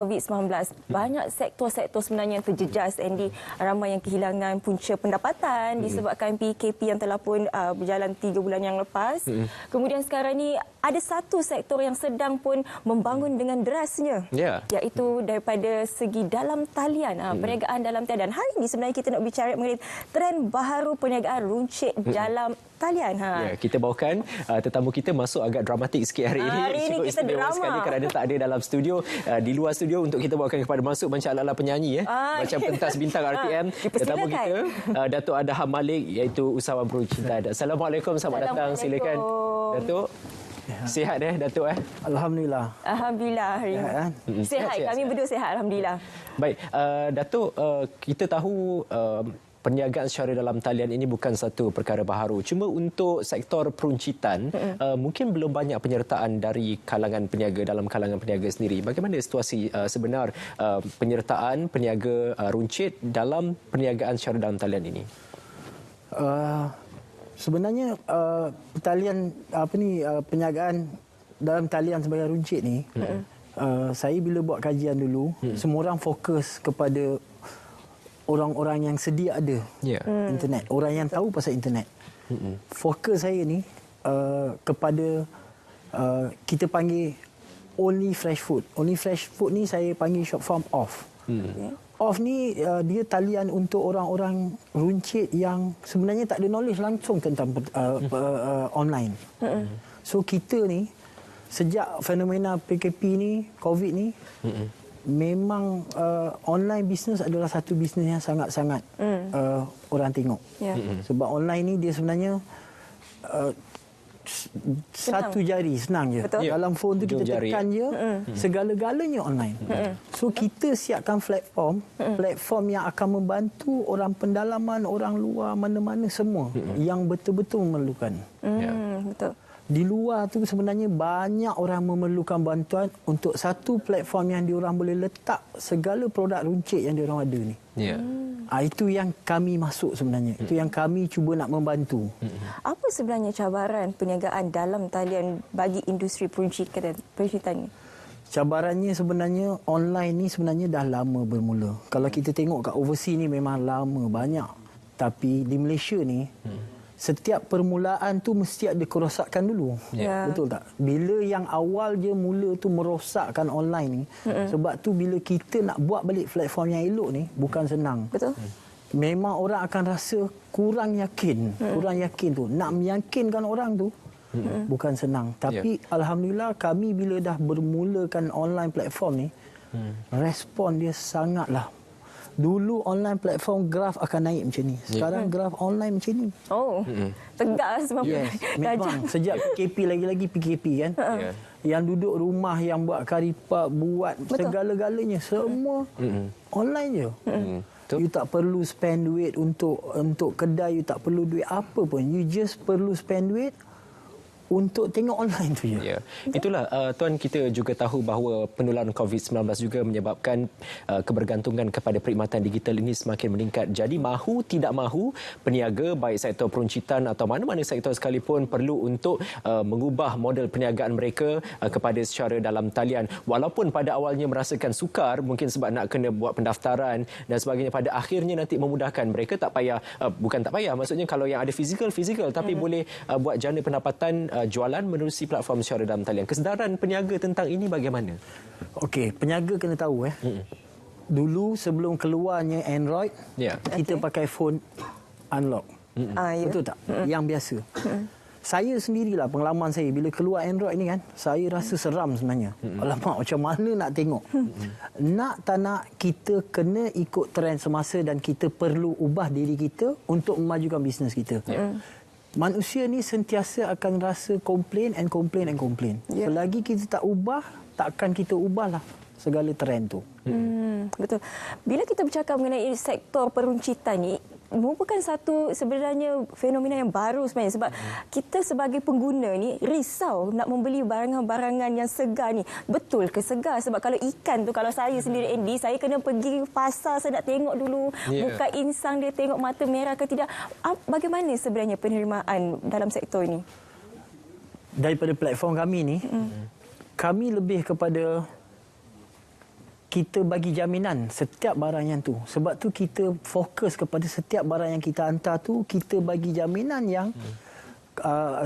COVID-19, banyak sektor-sektor sebenarnya yang terjejas, Andy. Ramai yang kehilangan punca pendapatan disebabkan PKP yang telah pun berjalan 3 bulan yang lepas. Kemudian sekarang ni ada satu sektor yang sedang pun membangun dengan derasnya, iaitu daripada segi dalam talian, perniagaan dalam talian. Dan hari ini sebenarnya kita nak bicara mengenai trend baharu perniagaan runcit dalam talian. Kita bawakan tetamu kita masuk agak dramatik sikit hari ini. Hari ini kita drama sekali kerana tak ada dalam studio, di luar studio untuk kita bawakan kepada masuk macam ala-ala penyanyi macam pentas bintang RTM. Tetamu kita Datuk Adham Malik, iaitu usahawan peruncitan. Assalamualaikum, selamat datang. Silakan Datuk. Sihat Datuk Alhamdulillah. Alhamdulillah hari ini. Sihat. Kami berdua sihat, alhamdulillah. Baik, Datuk, kita tahu perniagaan secara dalam talian ini bukan satu perkara baharu. Cuma untuk sektor peruncitan, mungkin belum banyak penyertaan dari kalangan peniaga dalam kalangan peniaga sendiri. Bagaimana situasi sebenar penyertaan peniaga runcit dalam perniagaan secara dalam talian ini? Sebenarnya perniagaan dalam talian sebagai runcit ni, saya bila buat kajian dulu, semua orang fokus kepada orang-orang yang sedia ada internet, orang yang tahu pasal internet. Fokus saya ni kepada kita panggil only fresh food. Only fresh food ni saya panggil short form off. Off ni dia talian untuk orang-orang runcit yang sebenarnya tak ada knowledge langsung tentang online. So kita ni sejak fenomena PKP ni, COVID ni, memang online business adalah satu bisnes yang sangat-sangat orang tengok. Sebab online ni dia sebenarnya satu jari, senang je. Dalam phone tu kita tekan je, segala-galanya online. So kita siapkan platform yang akan membantu orang pendalaman, orang luar, mana-mana semua yang betul-betul memerlukan. Betul. Di luar tu sebenarnya banyak orang memerlukan bantuan untuk satu platform yang diorang boleh letak segala produk runcit yang diorang ada ni. Itu yang kami masuk sebenarnya. Itu yang kami cuba nak membantu. Apa sebenarnya cabaran perniagaan dalam talian bagi industri peruncitan ni? Cabarannya sebenarnya online ni sebenarnya dah lama bermula. Kalau kita tengok kat overseas ni memang lama banyak. Tapi di Malaysia ni setiap permulaan tu mesti ada kerosakan dulu. Betul tak? Bila yang awal je mula tu merosakkan online ni, sebab tu bila kita nak buat balik platform yang elok ni, bukan senang. Betul. Memang orang akan rasa kurang yakin. Kurang yakin tu. Nak meyakinkan orang tu, bukan senang. Tapi Alhamdulillah kami bila dah bermulakan online platform ni, respon dia sangatlah. Dulu online platform graf akan naik macam ni. Sekarang graf online macam ni. Tegak sebab memang sejak PKP, lagi-lagi PKP kan. Yang duduk rumah, yang buat karipap, buat segala-galanya semua online je. You tak perlu spend duit untuk kedai, you tak perlu duit apa pun. You just perlu spend duit untuk tengok online tu je. Itulah Tuan, kita juga tahu bahawa penularan COVID-19 juga menyebabkan kebergantungan kepada perkhidmatan digital ini semakin meningkat. Jadi mahu tidak mahu, peniaga baik sektor peruncitan atau mana-mana sektor sekalipun perlu untuk mengubah model perniagaan mereka kepada secara dalam talian. Walaupun pada awalnya merasakan sukar, mungkin sebab nak kena buat pendaftaran dan sebagainya, pada akhirnya nanti memudahkan mereka. Tak payah, bukan tak payah, maksudnya kalau yang ada fizikal, tapi boleh buat jana pendapatan jualan menerusi platform secara dalam talian. Kesedaran peniaga tentang ini bagaimana? Okey, peniaga kena tahu dulu sebelum keluarnya Android, kita pakai phone unlock. Betul tak? Yang biasa. Saya sendirilah pengalaman saya bila keluar Android ni kan, saya rasa seram sebenarnya. Alamak, macam mana nak tengok? Nak tak nak, kita kena ikut trend semasa dan kita perlu ubah diri kita untuk memajukan bisnes kita. Manusia ni sentiasa akan rasa complain. Selagi kita tak ubah, takkan kita ubahlah segala trend tu. Betul. Bila kita bercakap mengenai sektor peruncitan ni, merupakan satu sebenarnya fenomena yang baru sebenarnya, sebab kita sebagai pengguna ni risau nak membeli barangan-barangan yang segar ni. Betul ke segar? Sebab kalau ikan tu, kalau saya sendiri Andy, saya kena pergi pasar, saya nak tengok dulu buka insang dia, tengok mata merah ke tidak. Bagaimana sebenarnya penerimaan dalam sektor ini? Daripada platform kami ni, kami lebih kepada kita bagi jaminan setiap barang yang tu. Sebab tu kita fokus kepada setiap barang yang kita hantar tu, kita bagi jaminan yang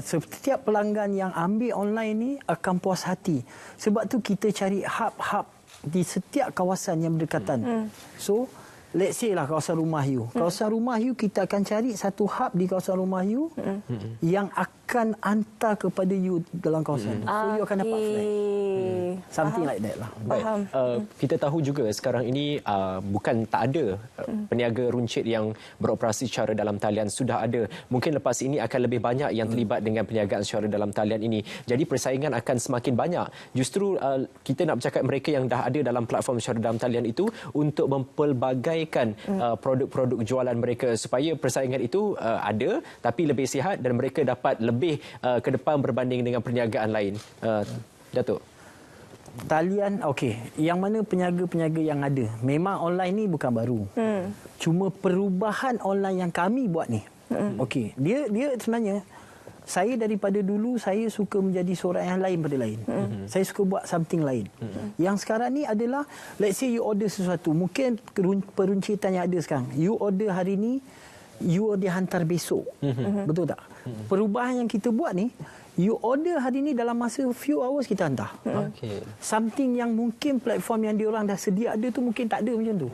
setiap pelanggan yang ambil online ni akan puas hati. Sebab tu kita cari hub-hub di setiap kawasan yang berdekatan. So, let's say lah kawasan Rumah You. Kawasan Rumah You, kita akan cari satu hub di kawasan Rumah You yang akan hantar kepada you dalam kawasan tu. So, you akan dapat flag. Something like that lah. Baik. Kita tahu juga sekarang ini bukan tak ada peniaga runcit yang beroperasi secara dalam talian. Sudah ada. Mungkin lepas ini akan lebih banyak yang terlibat dengan perniagaan secara dalam talian ini. Jadi persaingan akan semakin banyak. Justru kita nak bercakap mereka yang dah ada dalam platform secara dalam talian itu untuk mempelbagaikan produk-produk jualan mereka supaya persaingan itu ada tapi lebih sihat dan mereka dapat lebih ke depan berbanding dengan perniagaan lain. Datuk. Talian, okey. Yang mana peniaga-peniaga yang ada. Memang online ni bukan baru. Cuma perubahan online yang kami buat ni. Okey. Dia sebenarnya, saya daripada dulu, saya suka menjadi seorang yang lain pada lain. Saya suka buat something lain. Yang sekarang ni adalah, let's say you order sesuatu. Mungkin peruncitan yang ada sekarang. You order hari ni, you dihantar besok. Betul tak? Perubahan yang kita buat ni, you order hari ni dalam masa few hours kita hantar. Something yang mungkin platform yang diorang dah sedia ada tu mungkin tak ada macam tu.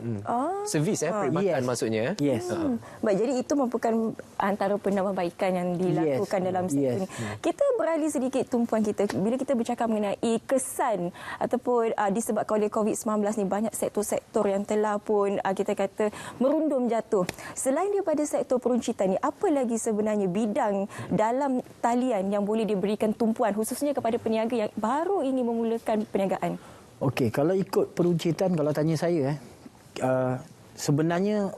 Servis perkhidmatan maksudnya. Yes. Baik, jadi itu merupakan antara penambahbaikan yang dilakukan dalam sektor ini. Kita beralih sedikit tumpuan kita. Bila kita bercakap mengenai kesan ataupun disebabkan oleh COVID-19 ni, banyak sektor-sektor yang telah pun kita kata merundum jatuh. Selain daripada sektor peruncitan ni, apa lagi sebenarnya bidang dalam talian yang boleh diberikan tumpuan khususnya kepada peniaga yang baru ingin memulakan perniagaan? Okey, kalau ikut peruncitan, kalau tanya saya sebenarnya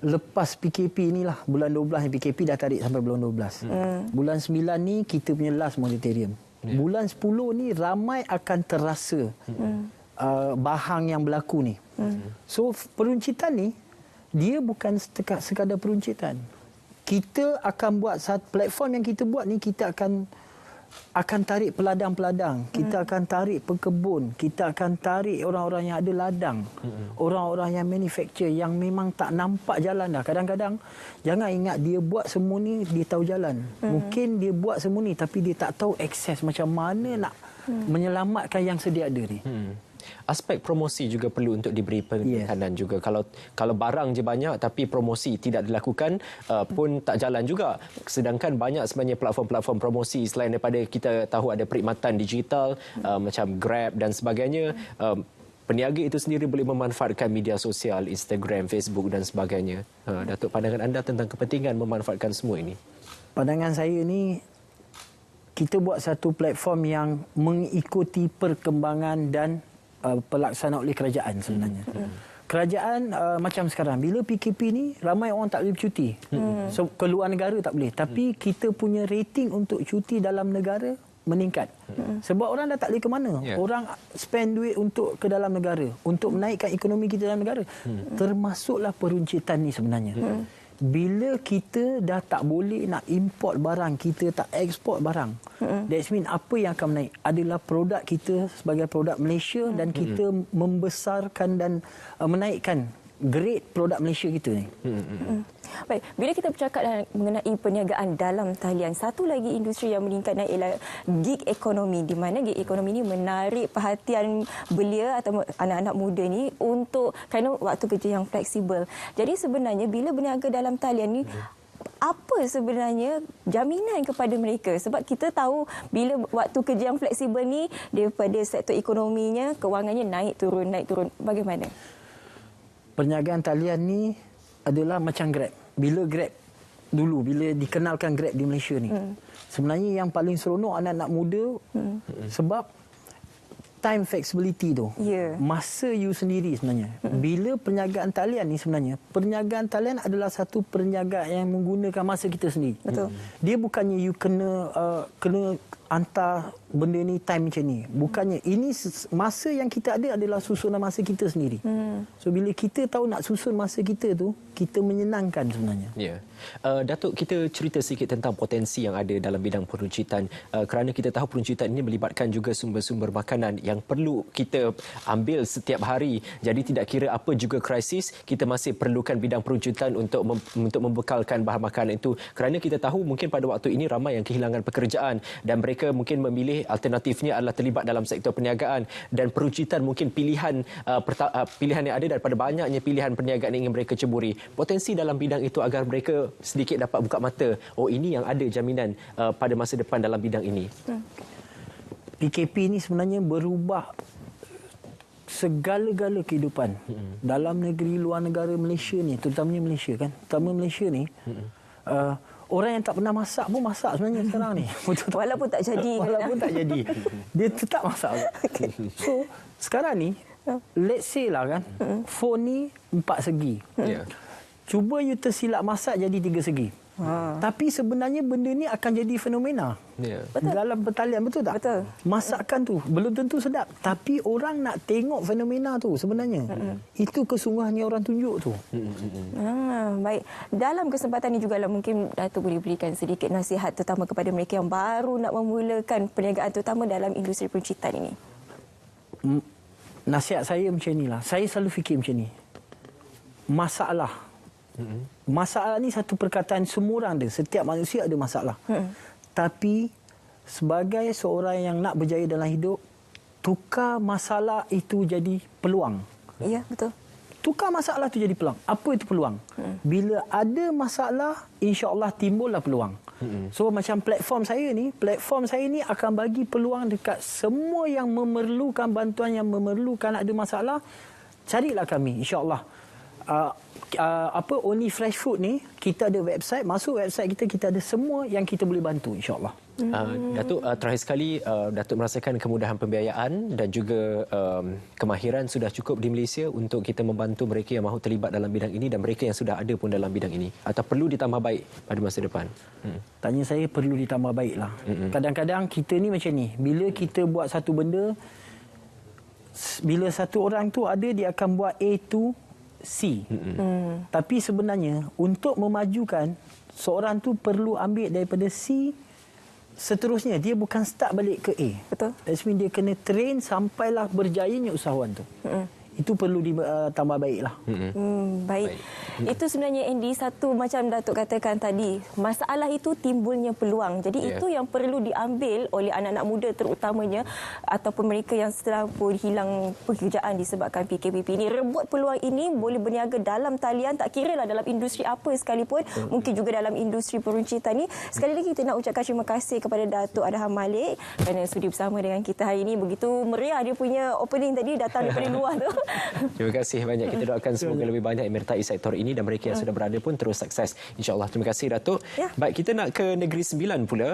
lepas PKP inilah, bulan 12 ni PKP dah tarik sampai bulan 12. Bulan 9 ni kita punya last moratorium. Bulan 10 ni ramai akan terasa bahang yang berlaku ni. So peruncitan ni dia bukan sekadar peruncitan. Kita akan buat satu platform yang kita buat ni, kita akan tarik peladang-peladang, kita akan tarik pekebun, kita akan tarik orang-orang yang ada ladang, orang-orang yang manufacture yang memang tak nampak jalan dah. Kadang-kadang jangan ingat dia buat semua ni dia tahu jalan. Mungkin dia buat semua ni tapi dia tak tahu akses macam mana nak menyelamatkan yang sedia ada ni. Aspek promosi juga perlu untuk diberi penekanan juga. Kalau barang je banyak tapi promosi tidak dilakukan pun tak jalan juga. Sedangkan banyak sebenarnya platform-platform promosi selain daripada kita tahu ada perkhidmatan digital macam Grab dan sebagainya. Peniaga itu sendiri boleh memanfaatkan media sosial, Instagram, Facebook dan sebagainya. Datuk, pandangan anda tentang kepentingan memanfaatkan semua ini? Pandangan saya ni, kita buat satu platform yang mengikuti perkembangan dan pelaksanaan oleh kerajaan sebenarnya. Kerajaan macam sekarang, bila PKP ni ramai orang tak boleh bercuti. So keluar negara tak boleh. Tapi kita punya rating untuk cuti dalam negara meningkat. Sebab orang dah tak boleh ke mana. Orang spend duit untuk ke dalam negara, untuk menaikkan ekonomi kita dalam negara. Termasuklah peruncitan ni sebenarnya. Bila kita dah tak boleh nak import barang, kita tak ekspor barang, that means apa yang akan menaik adalah produk kita sebagai produk Malaysia dan kita membesarkan dan menaikkan grade produk Malaysia kita ni. Baik, bila kita bercakap mengenai perniagaan dalam talian, satu lagi industri yang meningkat ialah gig ekonomi, di mana gig ekonomi ini menarik perhatian belia atau anak-anak muda ni untuk kerana waktu kerja yang fleksibel. Jadi sebenarnya bila berniaga dalam talian ni, apa sebenarnya jaminan kepada mereka? Sebab kita tahu bila waktu kerja yang fleksibel ni, daripada sektor ekonominya, kewangannya naik turun. Bagaimana? Perniagaan talian ni adalah macam Grab. Bila dikenalkan Grab di Malaysia ni, sebenarnya yang paling seronok anak-anak muda sebab time flexibility tu. Masa you sendiri sebenarnya. Bila perniagaan talian ni sebenarnya, perniagaan talian adalah satu perniagaan yang menggunakan masa kita sendiri. Betul. Dia bukannya you kena hantar benda ni time macam ni. Bukannya ini masa yang kita ada adalah susunan masa kita sendiri. So bila kita tahu nak susun masa kita tu, kita menyenangkan sebenarnya. Ya. Datuk, kita cerita sikit tentang potensi yang ada dalam bidang peruncitan, kerana kita tahu peruncitan ini melibatkan juga sumber-sumber makanan yang perlu kita ambil setiap hari. Jadi tidak kira apa juga krisis, kita masih perlukan bidang peruncitan untuk membekalkan bahan makanan itu. Kerana kita tahu mungkin pada waktu ini ramai yang kehilangan pekerjaan dan mereka mungkin memilih alternatifnya adalah terlibat dalam sektor perniagaan, dan peruncitan mungkin pilihan yang ada daripada banyaknya pilihan perniagaan yang ingin mereka ceburi. Potensi dalam bidang itu agar mereka sedikit dapat buka mata, oh ini yang ada jaminan pada masa depan dalam bidang ini. PKP ni sebenarnya berubah segala-gala kehidupan dalam negeri, luar negara. Malaysia ni, terutamanya Malaysia kan, terutama Malaysia ni, orang yang tak pernah masak pun masak sebenarnya sekarang ni. Walaupun tak jadi. Walaupun tak jadi, dia tetap masak. So sekarang ni, let's say lah kan, phone ni 4 segi. Cuba you tersilap masak jadi 3 segi. Tapi sebenarnya benda ni akan jadi fenomena. Dalam pertalian, betul tak? Betul. Masakan tu belum tentu sedap, tapi orang nak tengok fenomena tu sebenarnya. Itu kesungguhannya orang tunjuk tu. Baik. Dalam kesempatan ini juga mungkin Datuk boleh berikan sedikit nasihat terutama kepada mereka yang baru nak memulakan perniagaan terutama dalam industri peruncitan ini. Nasihat saya macam inilah. Saya selalu fikir macam ni. Masalah. Masalah ni satu perkataan semua orang ada. Setiap manusia ada masalah. Tapi sebagai seorang yang nak berjaya dalam hidup, tukar masalah itu jadi peluang. Ya, betul. Tukar masalah itu jadi peluang. Apa itu peluang? Bila ada masalah, insya-Allah timbullah peluang. So macam platform saya ni akan bagi peluang dekat semua yang memerlukan bantuan, yang memerlukan ada masalah, carilah kami, insya-Allah. Only Fresh Food ni, kita ada website. Masuk website kita ada semua yang kita boleh bantu, insya-Allah. Datuk, terakhir sekali, Datuk merasakan kemudahan pembiayaan dan juga kemahiran sudah cukup di Malaysia untuk kita membantu mereka yang mahu terlibat dalam bidang ini dan mereka yang sudah ada pun dalam bidang ini, atau perlu ditambah baik pada masa depan? Tanya saya, perlu ditambah baiklah. Kadang-kadang kita ni macam ni, bila kita buat satu benda, bila satu orang tu ada, dia akan buat A to C. Tapi sebenarnya untuk memajukan, seorang tu perlu ambil daripada C seterusnya. Dia bukan start balik ke A. Betul. That means dia kena train sampailah berjayanya usahawan tu. Itu perlu ditambah baiklah. Baik. Itu sebenarnya Andy, satu macam Datuk katakan tadi, masalah itu timbulnya peluang. Jadi itu yang perlu diambil oleh anak-anak muda terutamanya ataupun mereka yang setelah pun hilang pekerjaan disebabkan PKP ini. Rebut peluang ini, boleh berniaga dalam talian, tak kiralah dalam industri apa sekalipun, mungkin juga dalam industri peruncitan ni. Sekali lagi kita nak ucapkan terima kasih kepada Datuk Adham Malik kerana sudi bersama dengan kita hari ini. Begitu meriah dia punya opening tadi, datang daripada luar tu. Terima kasih banyak. Kita doakan semoga lebih banyak yang menyertai sektor ini dan mereka yang sudah berada pun terus sukses, insya-Allah. Terima kasih, Datuk. Baik, kita nak ke Negeri Sembilan pula.